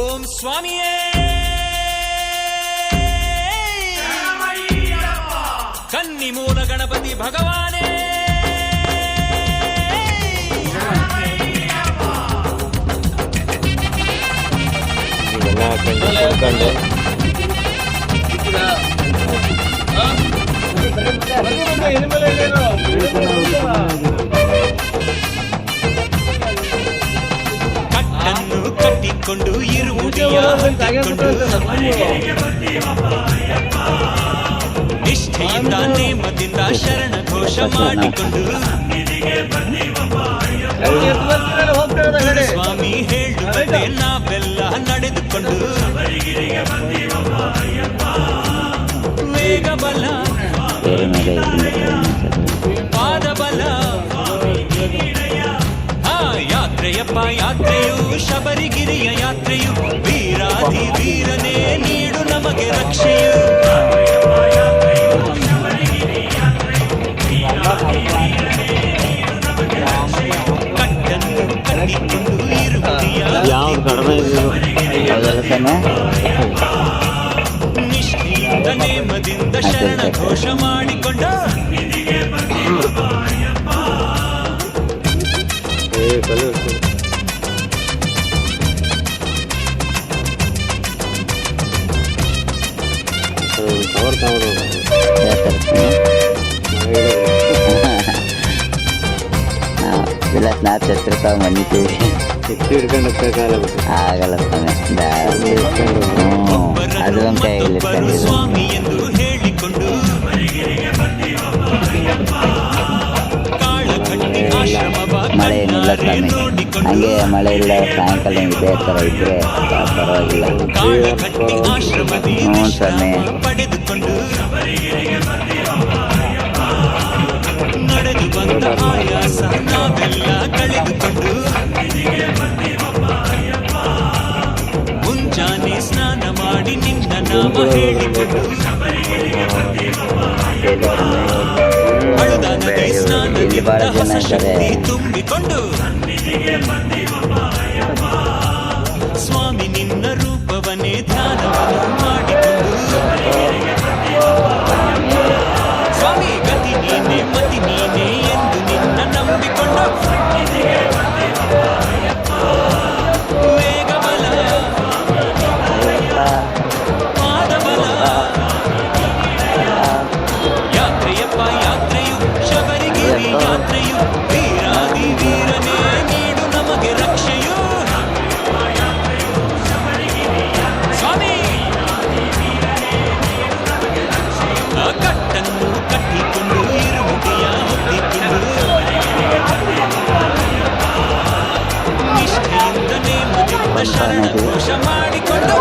ಓಂ ಸ್ವಾಮಿಯೇ ಕನ್ನಿ ಮೂಲ ಗಣಪತಿ ಭಗವಾನೇ ಕಟ್ಟನ್ನು ಕಟ್ಟಿಕೊಂಡು ಇರುವುದಿಯ ನಿಷ್ಠೆಯಿಂದ ನೇಮದಿಂದ ಶರಣ ಘೋಷ ಮಾಡಿಕೊಂಡು ಸ್ವಾಮಿ ಹೇಳುವಂತೆ ನಾವೆಲ್ಲ ನಡೆದುಕೊಂಡು ವೇಗ ಬಲ ಪಾದ ಬಲ ಯಾತ್ರೆಯಪ್ಪ ಯಾತ್ರೆಯು ಶಬರಿಗಿರಿಯ ಯಾತ್ರೆಯು ವೀರಾಧಿ ವೀರನೇ ನೀಡು ನಮಗೆ ರಕ್ಷೆಯು ಕಟ್ಟನ್ನು ಕಟ್ಟಿಕೊಂಡು ಇರುವುದಿಯ ನಿಷ್ಠೆಯಿಂದ ನೇಮದಿಂದ ಶರಣ ಘೋಷ ಮಾಡಿಕೊಂಡ ಇಲ್ಲ ಸ್ನಾಪ್ ಛತ್ರ ಮನ್ನಿತೀವಿ ಆಗಲ್ಲ ಅದು ಒಂದು ಕೈಯಲ್ಲಿ ಸ್ವಾಮಿ ಎಂದು ಹೇಳಿಕೊಂಡು ಮಳೆ ಏನಿಲ್ಲ ಸ್ವಾಮಿ, ಹಂಗೆ ಮಳೆ ಇಲ್ಲ ಸಾಯಂಕಾಲ ಇದೇ ಥರ ಇದ್ರೆ ಪರವಾಗಿಲ್ಲ. ಹ್ಞೂ ಸ್ವಾಮಿ, ಪಡೆದುಕೊಂಡು ನಡೆದು ಬಂದ ಆಯಾಸ ನಾವೆಲ್ಲ ಕಳೆದುಕೊಂಡು ಮುಂಜಾನೆ ಸ್ನಾನ ಮಾಡಿ ನಿನ್ನ ನಾಮ ಹೇಳಿಕೊಂಡು ಅಳುದಾನದಿ ಸ್ನಾನದಿಂದ ಹೊಸ ಶಕ್ತಿ ತುಂಬಿಕೊಂಡು ಸ್ವಾಮಿ ನಿನ್ನ ರೂಪವನ್ನೇ ಧ್ಯಾನವನ್ನು ಮಾಡಿಕೊಂಡು ಸ್ವಾಮಿ ಗತಿ ನೀನೆ ಮತಿ ನೀನೆ ಎಂದು ನಿನ್ನ ನಂಬಿಕೊಂಡು ವೇಗ ಬಲ ಪಾದ ಬಲ ಯಾತ್ರೆಯಪ್ಪ ಯಾತ್ರೆಯು ಶಬರಿಗಿರಿ ಯಾತ್ರೆಯು ವೀರಾದಿ ವೀರನೇ ನೀಡು ನಮಗೆ ರಕ್ಷೆಯು ಸ್ವಾಮಿ ಕಟ್ಟನ್ನು ಕಟ್ಟಿಕೊಂಡು ಇರುವುದೆಯ ಹೊತ್ತಿಕೊಂಡು ನಿಷ್ಠೆಯಿಂದ ನೇಮದಿಂದ ಶರಣ ಘೋಷ ಮಾಡಿಕೊಂಡು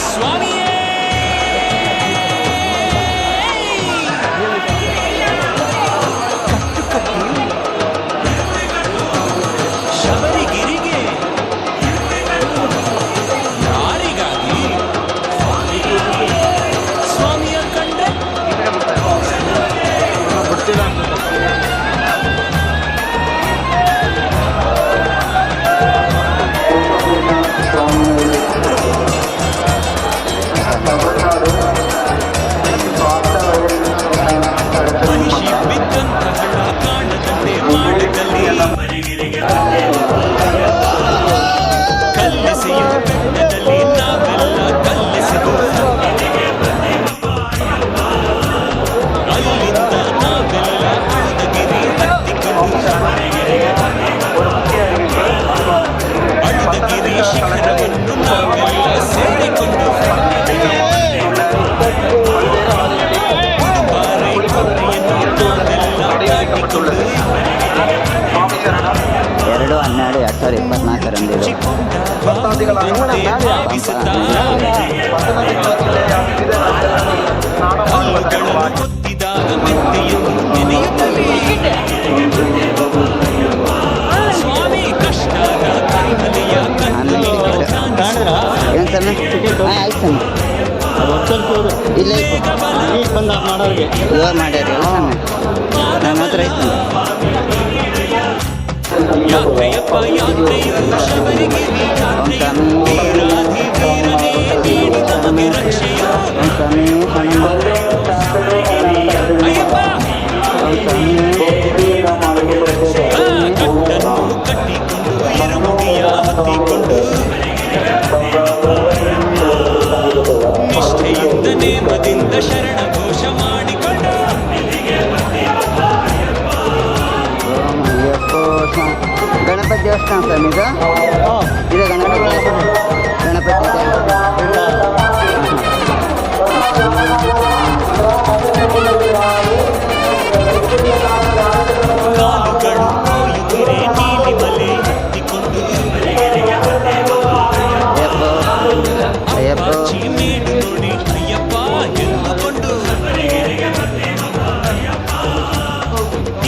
ಸ್ವಾಮಿಯೇ ಶಬರಿಗಿರಿಗೆ ಯಾರಿಗಾಗಿ ಸ್ವಾಮಿಯ ಕಂಡ ಮಹಿಷಿ ಬಿದ್ದಂತ ಹಳ್ಳ ಕಾಣದಂತೆ ಮಾಡದಲ್ಲಿ ಕಲ್ಲೆಸೆಯ ಬೆಟ್ಟದಲ್ಲಿ ನಾವೆಲ್ಲ ಕಲ್ಲೆಸೆದು ಅಲ್ಲಿಂದ ನಾವೆಲ್ಲ ಅಳುದಗಿರಿ ಹತ್ತಿಕೊಂಡು ಅಳುದಗಿರಿ ಶಿಖರವನ್ನು ನಾವೆಲ್ಲ ಸೇರಿಕೊಂಡು ಉಡುಪಾರೆ ಕೋಟೆಯನ್ನು ನಾವೆಲ್ಲ ದಾಟಿಕೊಂಡು 2/12/2024 ಚಿಕ್ಕೊಂಡ ಭಾವಿಸುತ್ತಾ ಕಲ್ಲುಗಳನ್ನು ಕೊತ್ತಿದಾಗ ಮೆತ್ತೆಯನ್ನು ನೆನೆಯುತ್ತಲೇ ಸ್ವಾಮಿ ಕಷ್ಟಾದ ಕೈಮಲೆಯ ಕಣ್ಣಲ್ಲಿ ಏನು ಸಣ್ಣ ಆಯ್ತು ಸಣ್ಣ ಇಲ್ಲ ಇವಾಗ ಮಾಡ್ಯಾರ ನನ್ನ ಹತ್ರ ಐತೆ ಯಾತ್ರೆಯಪ್ಪ ಯಾತ್ರೆಯು ಶಬರಿಗಿರಿ ಯಾತ್ರೆಯು ವೀರಾಧಿ ವೀರನೇ ನೀಡಿ ನಮಗೆ ರಕ್ಷೆಯೋ ಅಯ್ಯಪ್ಪ ಕಟ್ಟನ್ನು ಕಟ್ಟಿಕೊಂಡು ಇರುಮುಡಿಯ ಹತ್ತಿಕೊಂಡು ನಿಷ್ಠೆಯಿಂದ ನೇಮದಿಂದ ಶರಣ ಘೋಷ ಮಾಡಿಕೊಂಡು ಗಣಪತಿ ದೇವಸ್ಥಾನ ಸ್ವಾಮಿ ಇದು ಗಣಪತಿ ಕಾಲುಗಳು ಕೋಯುತ್ತಿರೆ ನೀಲಿ ಮಲೆ ಹತ್ತಿಕೊಂಡು ಅಪ್ಪಾಜಿ ಮೇಡು ನೋಡಿ ಅಯ್ಯಪ್ಪ ಎಂದುಕೊಂಡು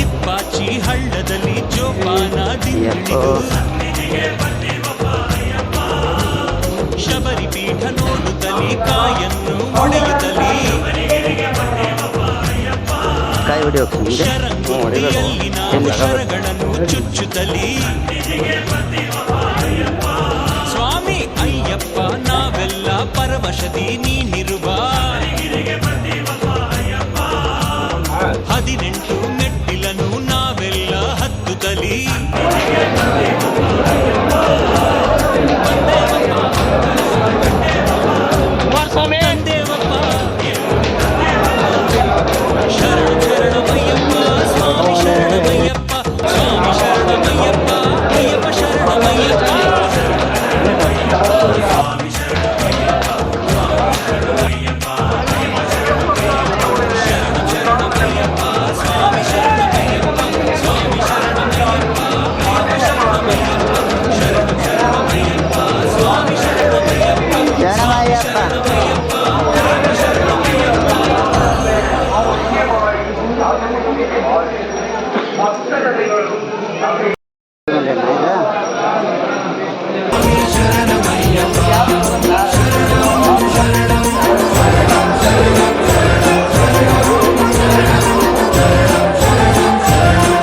ಇಪ್ಪಾಚಿ ಹಳ್ಳದಲ್ಲಿ ಜೋಪಾನದಿಂದಿಳಿದು ಶಬರಿ ಪೀಠ ನೋಡುತ್ತಲೇ ಕಾಯನ್ನು ಒಡೆಯುತ್ತಲೇ ಶರಂಗುತ್ತಿಯಲ್ಲಿ ನಾವು ಶರಗಳನ್ನು ಚುಚ್ಚುತ್ತಲೇ ಸ್ವಾಮಿ ಅಯ್ಯಪ್ಪ ನಾವೆಲ್ಲ ಪರವಶದಿ ನೀನಿರುವ 18 ಮೆಟ್ಟಿಲನ್ನು ನಾವೆಲ್ಲ ಹತ್ತುತ್ತಲೇ ಶರಣ ಶರಣಮಯ್ಯಪ್ಪ ಸ್ವಾಮಿ ಶರಣಮಯ್ಯಪ್ಪ ಸ್ವಾಮಿ ಶರಣಮಯ್ಯಪ್ಪ ಅಯ್ಯಪ್ಪ ಶರಣಮಯ್ಯಪ್ಪ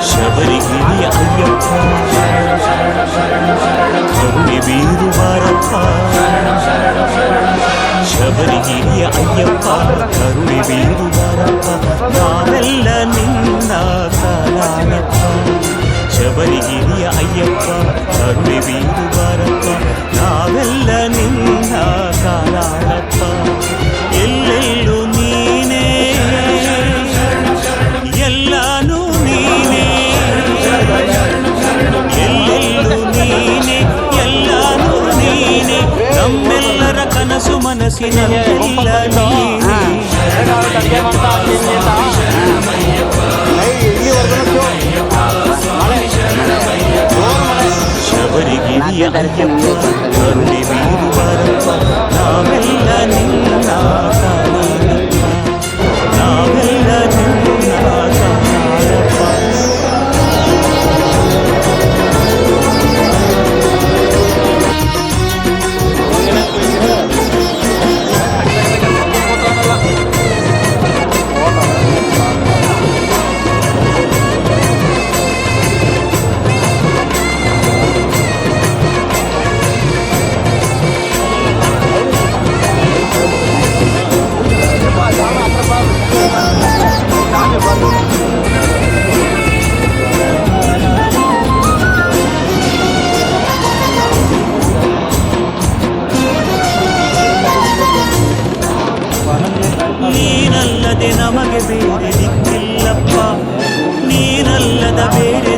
ಶಬರಿಗಿರಿಯ ಅಯ್ಯಪ್ಪ ಕರುಣೆ ಬೀರು ಬಾರಪ್ಪ ಶಬರಿಗಿರಿಯ ಅಯ್ಯಪ್ಪ ಕರುಣೆ ಬೀರು ಬಾರಪ್ಪ ನಾವೆಲ್ಲ ನಿನ್ನ ಕಾಲಾನಪ್ಪ ಶಬರಿಗಿರಿಯ ಅಯ್ಯಪ್ಪ ಕರುಣೆ ಬೀರು ಬಾರಪ್ಪ ನಾವೆಲ್ಲ ನಿನ್ನ ಕಾಲಾನಪ್ಪ ಎಲ್ಲೆಲ್ಲೂ ನೀನೇ ಎಲ್ಲಾನು ನೀನೇ ಎಲ್ಲೆಲ್ಲೂ ನೀನೆ ಎಲ್ಲಾನು ನೀನೆ ನಮ್ಮೆಲ್ಲರ ಕನಸು ಮನಸ್ಸಿನಲ್ಲೆಲ್ಲ ನೀನೆ ಶಬರಿಗಿರಿಯ ಅಯ್ಯಪ್ಪ ಕರುಣೆ ಬೀರು ಬಾರಪ್ಪ ನಾವೆಲ್ಲ ನಿನ್ನ ಕಾಲಾನಪ್ಪ ನಾವೆಲ್ಲ ನಿನ್ನ ಕಾಲಾನಪ್ಪ ನೀನಲ್ಲದೆ ನಮಗೆ ಬೇರೆ ದಿಕ್ಕಿಲ್ಲಪ್ಪ ನೀನಲ್ಲದ ಬೇರೆ